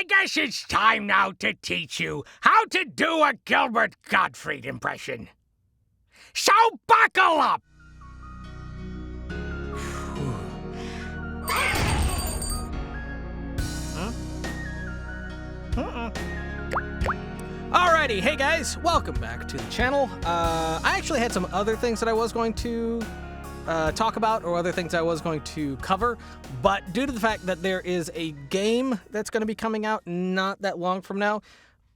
guess it's time now to teach you how to do a Gilbert Gottfried impression. So buckle up! Alrighty, hey guys, welcome back to the channel. I actually had some other things that I was going to talk about, or other things I was going to cover, but due to the fact that there is a game that's going to be coming out not that long from now,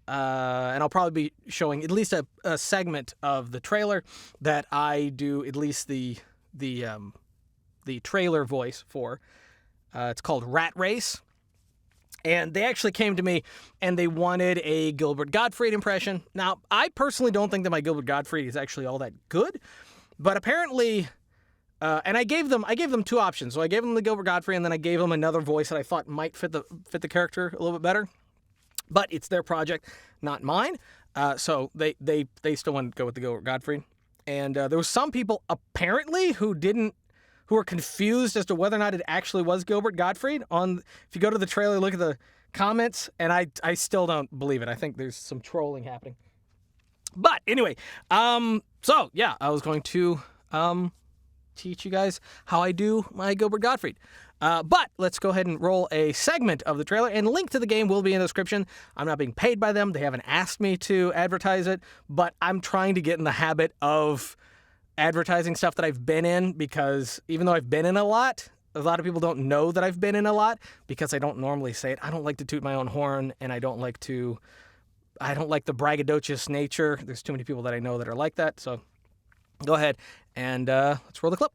and I'll probably be showing at least a segment of the trailer that I do at least the trailer voice for. It's called Rat Race. And they actually came to me and they wanted a Gilbert Gottfried impression. Now, I personally don't think that my Gilbert Gottfried is actually all that good, but apparently, and I gave them two options. So I gave them the Gilbert Gottfried, and then I gave them another voice that I thought might fit the character a little bit better. But it's their project, not mine. So they still wanted to go with the Gilbert Gottfried. And there were some people apparently who were confused as to whether or not it actually was Gilbert Gottfried. If you go to the trailer, look at the comments, and I still don't believe it. I think there's some trolling happening. But anyway, so yeah, I was going to teach you guys how I do my Gilbert Gottfried. But let's go ahead and roll a segment of the trailer, and link to the game will be in the description. I'm not being paid by them. They haven't asked me to advertise it, but I'm trying to get in the habit of advertising stuff that I've been in, because even though I've been in a lot of people don't know that I've been in a lot because I don't normally say it. I don't like to toot my own horn, and I don't like the braggadocious nature. There's too many people that I know that are like that, so go ahead and let's roll the clip.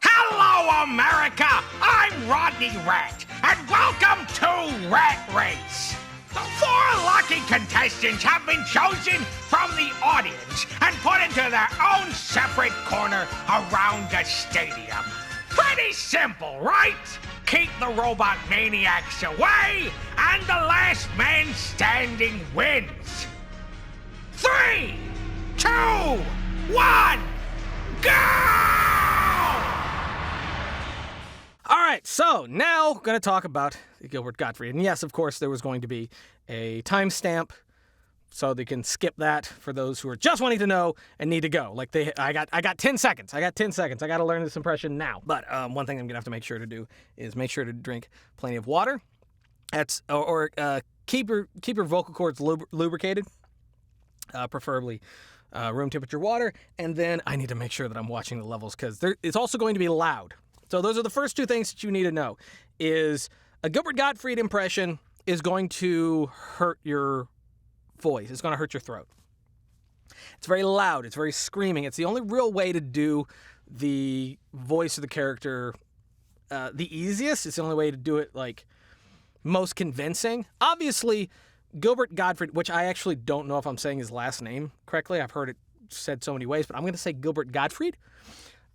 Hello, America! I'm Rodney Rat, and welcome to Rat Race! The 4 lucky contestants have been chosen from the audience and put into their own separate corner around the stadium. Pretty simple, right? Keep the robot maniacs away, and the last man standing wins. 3, 2, 1, go! All right, so now I'm going to talk about Gilbert Gottfried. And yes, of course, there was going to be a timestamp, so they can skip that for those who are just wanting to know and need to go. Like I got 10 seconds. I got 10 seconds. I got to learn this impression now. But one thing I'm going to have to make sure to do is make sure to drink plenty of water. Keep your vocal cords lubricated, preferably room temperature water. And then I need to make sure that I'm watching the levels, because it's also going to be loud. So those are the first 2 things that you need to know. Is a Gilbert Gottfried impression is going to hurt your voice. It's going to hurt your throat. It's very loud. It's very screaming. It's the only real way to do the voice of the character the easiest. It's the only way to do it like most convincing. Obviously, Gilbert Gottfried, which I actually don't know if I'm saying his last name correctly. I've heard it said so many ways, but I'm going to say Gilbert Gottfried.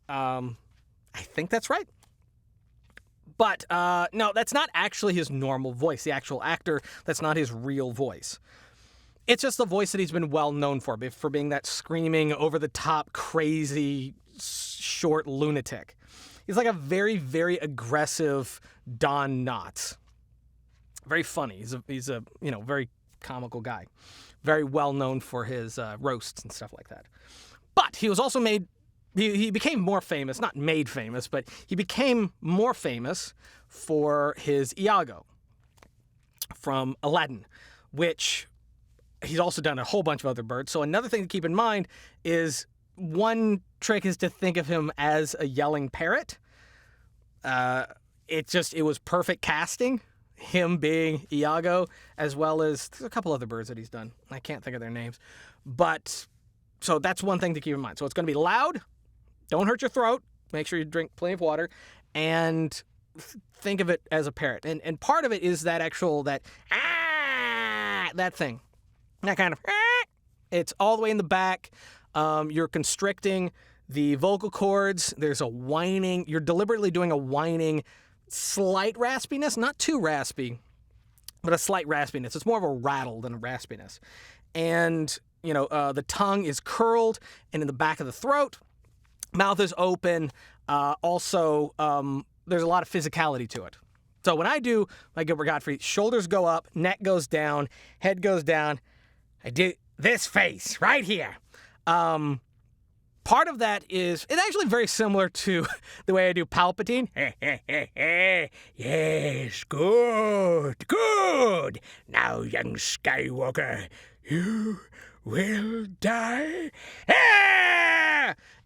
I think that's right. But no, that's not actually his normal voice. The actual actor, that's not his real voice. It's just the voice that he's been well known for being that screaming, over-the-top, crazy, short lunatic. He's like a very, very aggressive Don Knotts. Very funny. He's a very comical guy. Very well known for his roasts and stuff like that. But he was also he became more famous, not made famous, but he became more famous for his Iago from Aladdin, which he's also done a whole bunch of other birds. So another thing to keep in mind is, one trick is to think of him as a yelling parrot. It was perfect casting, him being Iago, as well as there's a couple other birds that he's done. I can't think of their names. But so that's one thing to keep in mind. So it's going to be loud. Don't hurt your throat. Make sure you drink plenty of water, and think of it as a parrot. And part of it is that that thing, that kind of, it's all the way in the back. You're constricting the vocal cords. There's a whining. You're deliberately doing a whining, slight raspiness, not too raspy, but a slight raspiness. It's more of a rattle than a raspiness. And, the tongue is curled and in the back of the throat. Mouth is open. Also, there's a lot of physicality to it. So when I do my Gilbert Gottfried, shoulders go up, neck goes down, head goes down. I do this face right here. Part of that is, it's actually very similar to the way I do Palpatine. Yes, good. Now, young Skywalker, you will die.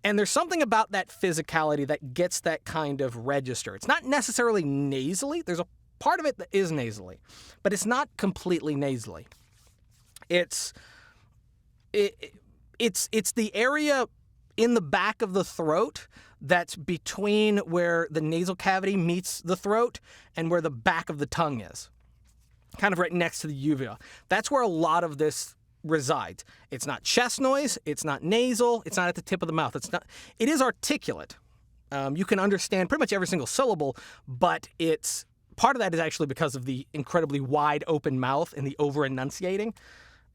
And there's something about that physicality that gets that kind of register. It's not necessarily nasally. There's a part of it that is nasally, but it's not completely nasally. It's the area in the back of the throat that's between where the nasal cavity meets the throat and where the back of the tongue is. Kind of right next to the uvula. That's where a lot of this resides. It's not chest noise, it's not nasal, it's not at the tip of the mouth. It is articulate. You can understand pretty much every single syllable, but part of that is actually because of the incredibly wide open mouth and the over-enunciating,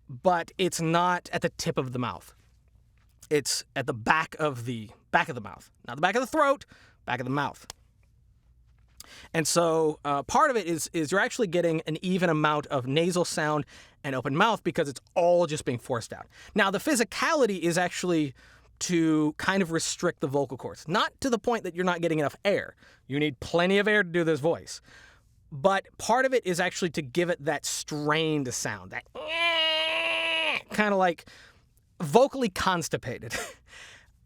but it's not at the tip of the mouth. It's at the back of the mouth. Not the back of the throat, back of the mouth. And so part of it is you're actually getting an even amount of nasal sound and open mouth because it's all just being forced out. Now, the physicality is actually to kind of restrict the vocal cords. Not to the point that you're not getting enough air. You need plenty of air to do this voice. But part of it is actually to give it that strained sound, that kind of like vocally constipated.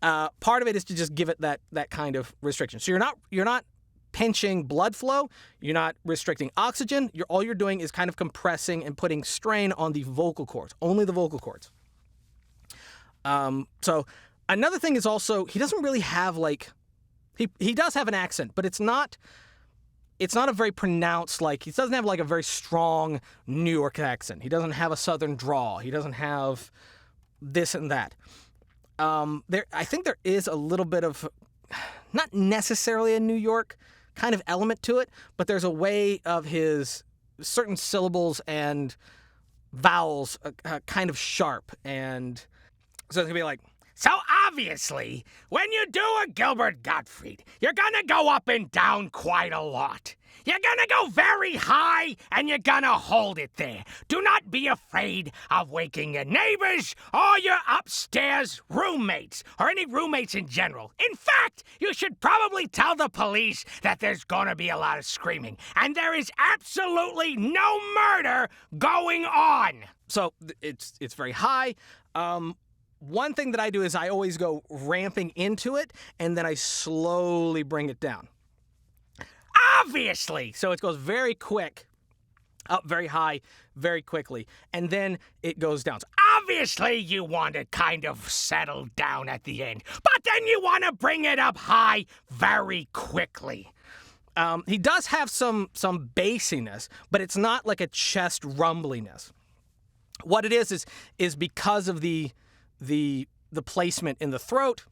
Part of it is to just give it that kind of restriction. So you're not pinching blood flow. You're not restricting oxygen. All you're doing is kind of compressing and putting strain on the vocal cords, only the vocal cords. So another thing is also he doesn't really have he does have an accent, but it's not a very pronounced, he doesn't have a very strong New York accent. He doesn't have a southern drawl. He doesn't have this and that. I think there is a little bit of, not necessarily a New York kind of element to it, but there's a way of his certain syllables and vowels kind of sharp. And so it's going to be like, so obviously, when you do a Gilbert Gottfried, you're gonna go up and down quite a lot. You're gonna go very high, and you're gonna hold it there. Do not be afraid of waking your neighbors or your upstairs roommates, or any roommates in general. In fact, you should probably tell the police that there's gonna be a lot of screaming, and there is absolutely no murder going on. So it's very high. One thing that I do is I always go ramping into it, and then I slowly bring it down. Obviously! So it goes very quick, up very high, very quickly, and then it goes down. So obviously, you want to kind of settle down at the end, but then you want to bring it up high very quickly. He does have some bassiness, but it's not like a chest rumbliness. What it is because of the placement in the throat.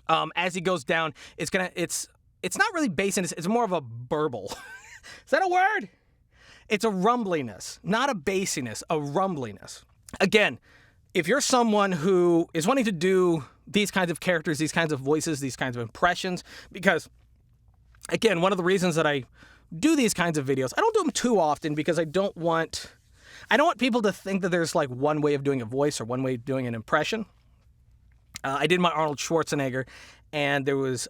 As he goes down, it's not really bassiness, it's more of a burble. Is that a word? It's a rumbliness, not a bassiness, a rumbliness. Again, if you're someone who is wanting to do these kinds of characters, these kinds of voices, these kinds of impressions, because, again, one of the reasons that I do these kinds of videos, I don't do them too often because I don't want people to think that there's one way of doing a voice or one way of doing an impression. I did my Arnold Schwarzenegger, and there was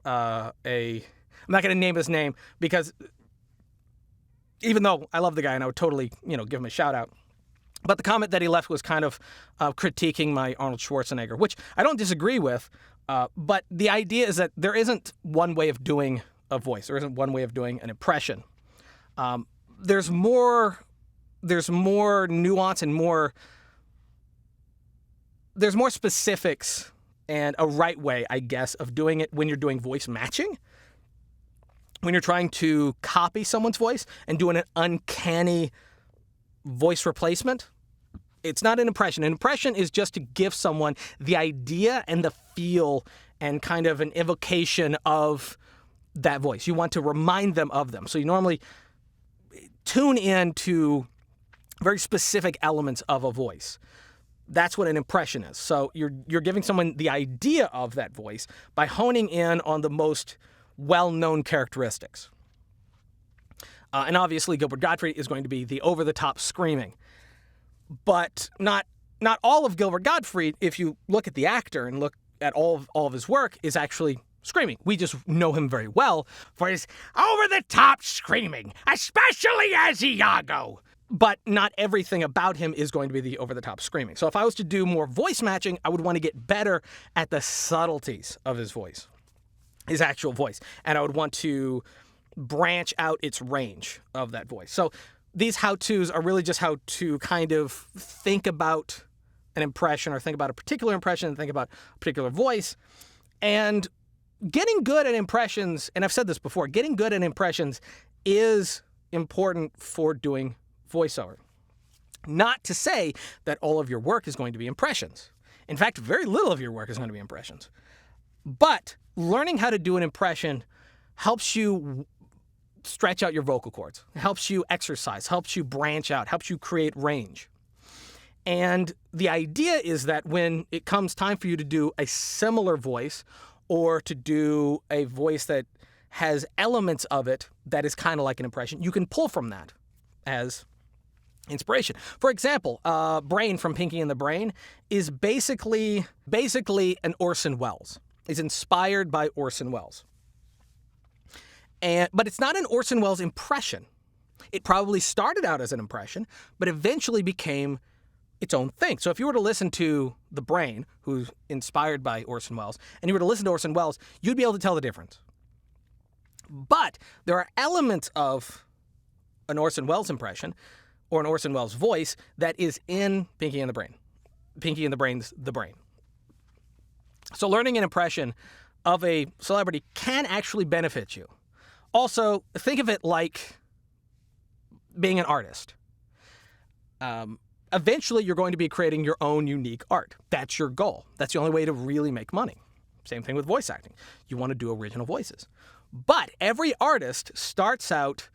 I'm not going to name his name because even though I love the guy and I would totally, give him a shout out, but the comment that he left was kind of critiquing my Arnold Schwarzenegger, which I don't disagree with, but the idea is that there isn't one way of doing a voice. There isn't one way of doing an impression. There's more nuance and there's more specifics and a right way, I guess, of doing it when you're doing voice matching. When you're trying to copy someone's voice and doing an uncanny voice replacement. It's not an impression. An impression is just to give someone the idea and the feel and kind of an evocation of that voice. You want to remind them of them. So you normally tune in to very specific elements of a voice. That's what an impression is. So you're giving someone the idea of that voice by honing in on the most well-known characteristics. And obviously, Gilbert Gottfried is going to be the over-the-top screaming. But not all of Gilbert Gottfried, if you look at the actor and look at all of his work, is actually screaming. We just know him very well for his over-the-top screaming, especially as Iago. But not everything about him is going to be the over-the-top screaming. So if I was to do more voice matching, I would want to get better at the subtleties of his voice, his actual voice. And I would want to branch out its range of that voice. So these how-tos are really just how to kind of think about an impression or think about a particular impression and think about a particular voice. And getting good at impressions, and I've said this before, getting good at impressions is important for doing voiceover. Not to say that all of your work is going to be impressions. In fact, very little of your work is going to be impressions. But learning how to do an impression helps you stretch out your vocal cords, helps you exercise, helps you branch out, helps you create range. And the idea is that when it comes time for you to do a similar voice or to do a voice that has elements of it that is kind of like an impression, you can pull from that as inspiration. For example, Brain from Pinky and the Brain is basically an Orson Welles. It's inspired by Orson Welles. But it's not an Orson Welles impression. It probably started out as an impression, but eventually became its own thing. So if you were to listen to The Brain, who's inspired by Orson Welles, and you were to listen to Orson Welles, you'd be able to tell the difference. But there are elements of an Orson Welles impression or an Orson Welles voice that is in Pinky and the Brain. Pinky and the Brain's The Brain. So learning an impression of a celebrity can actually benefit you. Also, think of it like being an artist. Eventually, you're going to be creating your own unique art. That's your goal. That's the only way to really make money. Same thing with voice acting. You want to do original voices. But every artist starts out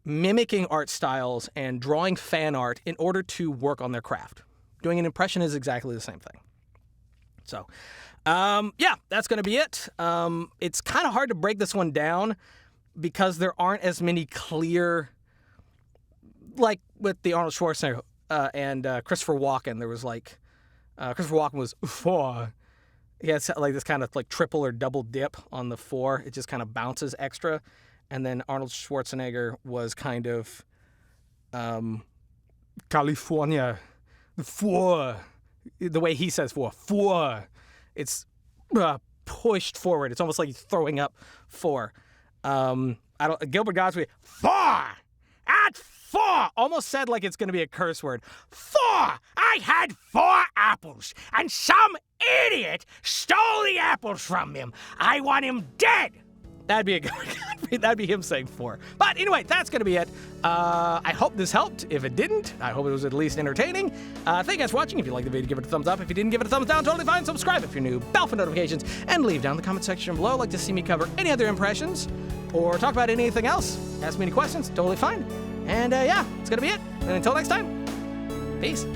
mimicking art styles and drawing fan art in order to work on their craft. Doing an impression is exactly the same thing. So, yeah, that's going to be it. It's kind of hard to break this one down because there aren't as many clear, like with the Arnold Schwarzenegger and Christopher Walken, there was like, Christopher Walken was four. He has like this kind of like triple or double dip on the four. It just kind of bounces extra. And then Arnold Schwarzenegger was kind of California, four. The way he says four. It's pushed forward. It's almost like he's throwing up four. Gilbert Gottfried, four! At four! Almost said like it's going to be a curse word. Four! I had 4 apples, and some idiot stole the apples from him. I want him dead! That'd be him saying 4. But anyway, that's going to be it. I hope this helped. If it didn't, I hope it was at least entertaining. Thank you guys for watching. If you liked the video, give it a thumbs up. If you didn't, give it a thumbs down. Totally fine. Subscribe if you're new. Bell for notifications. And leave down in the comment section below. Like to see me cover any other impressions or talk about anything else. Ask me any questions. Totally fine. And yeah, it's going to be it. And until next time, peace.